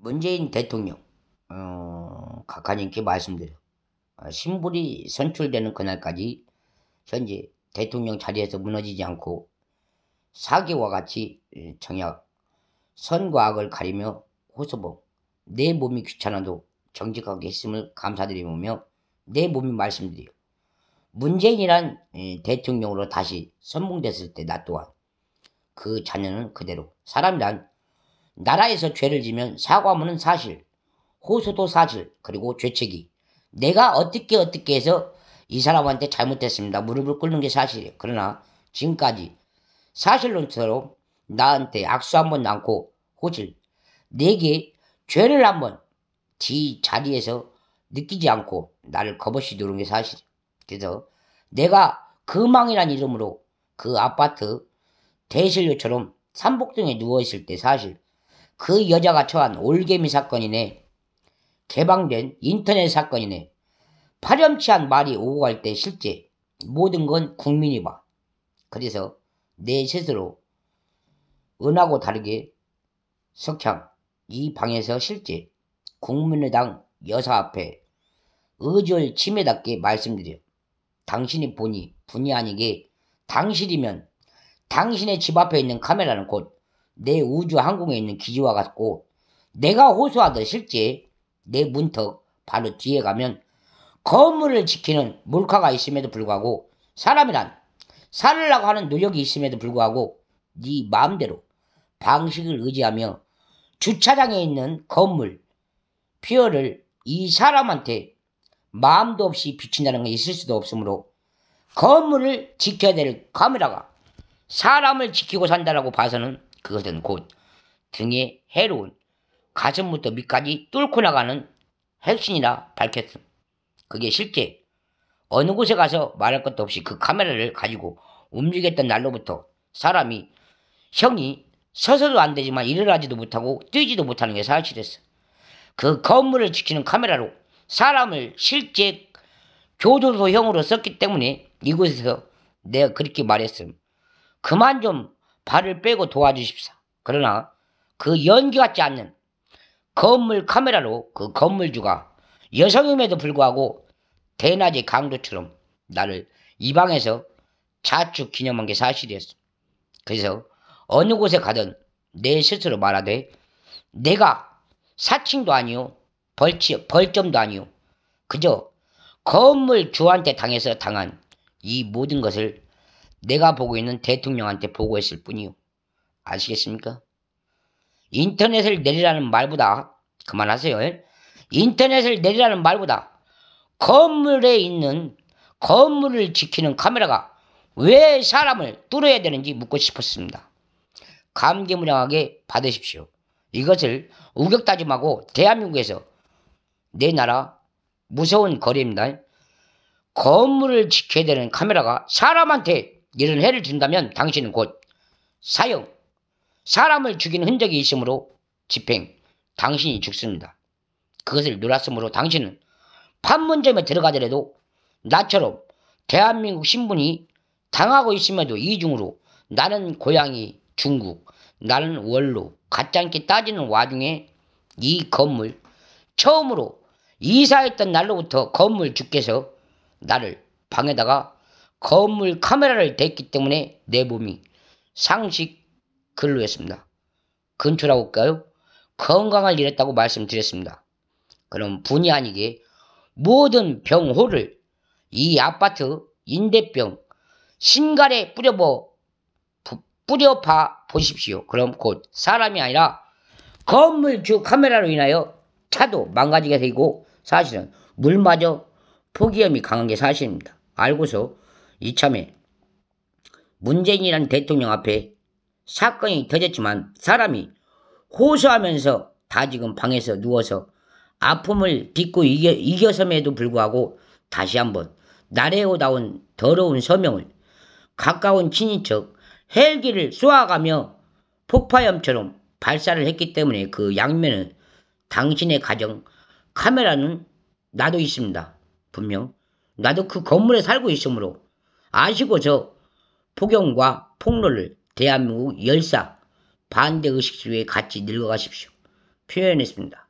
문재인 대통령, 각하님께 말씀드려. 신불이 선출되는 그날까지 현재 대통령 자리에서 무너지지 않고 사기와 같이 정약, 선과 악을 가리며 호소봉, 내 몸이 귀찮아도 정직하게 했음을 감사드리며 내 몸이 말씀드려. 문재인이란 대통령으로 다시 선봉됐을 때 나 또한 그 자녀는 그대로 사람이란 나라에서 죄를 지면 사과문은 사실, 호소도 사실, 그리고 죄책이 내가 어떻게 해서 이 사람한테 잘못했습니다. 무릎을 꿇는 게 사실이에요. 그러나 지금까지 사실론처럼 나한테 악수 한번 남고 호질 내게 죄를 한번 지 자리에서 느끼지 않고 나를 겁없이 누른 게 사실이에요. 그래서 내가 금왕이란 이름으로 그 아파트 대실료처럼 삼복동에 누워있을 때 사실 그 여자가 처한 올개미 사건이네, 개방된 인터넷 사건이네, 파렴치한 말이 오고 갈 때 실제 모든 건 국민이 봐. 그래서 내 스스로 은하고 다르게 석향 이 방에서 실제 국민의당 여사 앞에 의절 침해답게 말씀드려. 당신이 보니 분이 아니게 당신이면 당신의 집 앞에 있는 카메라는 곧 내 우주 항공에 있는 기지와 같고 내가 호소하듯 실제 내 문턱 바로 뒤에 가면 건물을 지키는 몰카가 있음에도 불구하고 사람이란 살으려고 하는 노력이 있음에도 불구하고 네 마음대로 방식을 의지하며 주차장에 있는 건물 피어를 이 사람한테 마음도 없이 비춘다는 게 있을 수도 없으므로 건물을 지켜야 될 카메라가 사람을 지키고 산다라고 봐서는 그것은 곧 등에 해로운 가슴부터 밑까지 뚫고 나가는 핵심이라 밝혔음. 그게 실제 어느 곳에 가서 말할 것도 없이 그 카메라를 가지고 움직였던 날로부터 사람이 형이 서서도 안 되지만 일어나지도 못하고 뛰지도 못하는 게 사실이었어. 그 건물을 지키는 카메라로 사람을 실제 교도소형으로 썼기 때문에 이곳에서 내가 그렇게 말했음. 그만 좀 발을 빼고 도와주십사. 그러나 그 연기 같지 않는 건물 카메라로 그 건물주가 여성임에도 불구하고 대낮의 강도처럼 나를 이 방에서 자축 기념한 게 사실이었어. 그래서 어느 곳에 가든 내 스스로 말하되 내가 사칭도 아니요 벌점도 아니요 그저 건물주한테 당해서 당한 이 모든 것을 내가 보고 있는 대통령한테 보고했을 뿐이요. 아시겠습니까? 인터넷을 내리라는 말보다 그만하세요. 인터넷을 내리라는 말보다 건물에 있는 건물을 지키는 카메라가 왜 사람을 뚫어야 되는지 묻고 싶었습니다. 감개무량하게 받으십시오. 이것을 우격다짐하고 대한민국에서 내 나라 무서운 거리입니다. 건물을 지켜야 되는 카메라가 사람한테 이런 해를 준다면 당신은 곧 사형, 사람을 죽이는 흔적이 있으므로 집행, 당신이 죽습니다. 그것을 놀았으므로 당신은 판문점에 들어가더라도 나처럼 대한민국 신분이 당하고 있음에도 이중으로 나는 고향이 중국, 나는 원로, 가짜않게 따지는 와중에 이 건물 처음으로 이사했던 날로부터 건물 주께서 나를 방에다가 건물 카메라를 댔기 때문에 내 몸이 상식 근로했습니다. 근초라고 할까요? 건강을 잃었다고 말씀드렸습니다. 그럼 분이 아니게 모든 병호를 이 아파트 인대병 신갈에 뿌려봐 보십시오. 그럼 곧 사람이 아니라 건물주 카메라로 인하여 차도 망가지게 되고 사실은 물마저 포기염이 강한 게 사실입니다. 알고서 이참에 문재인이라는 대통령 앞에 사건이 터졌지만 사람이 호소하면서 다 지금 방에서 누워서 아픔을 딛고 이겨섬에도 불구하고 다시 한번 나래오다운 더러운 서명을 가까운 친인척 헬기를 쏘아가며 폭파염처럼 발사를 했기 때문에 그 양면은 당신의 가정 카메라는 나도 있습니다. 분명 나도 그 건물에 살고 있으므로 아시고서 폭염과 폭로를 대한민국 열사 반대의식 속에 같이 늙어가십시오. 표현했습니다.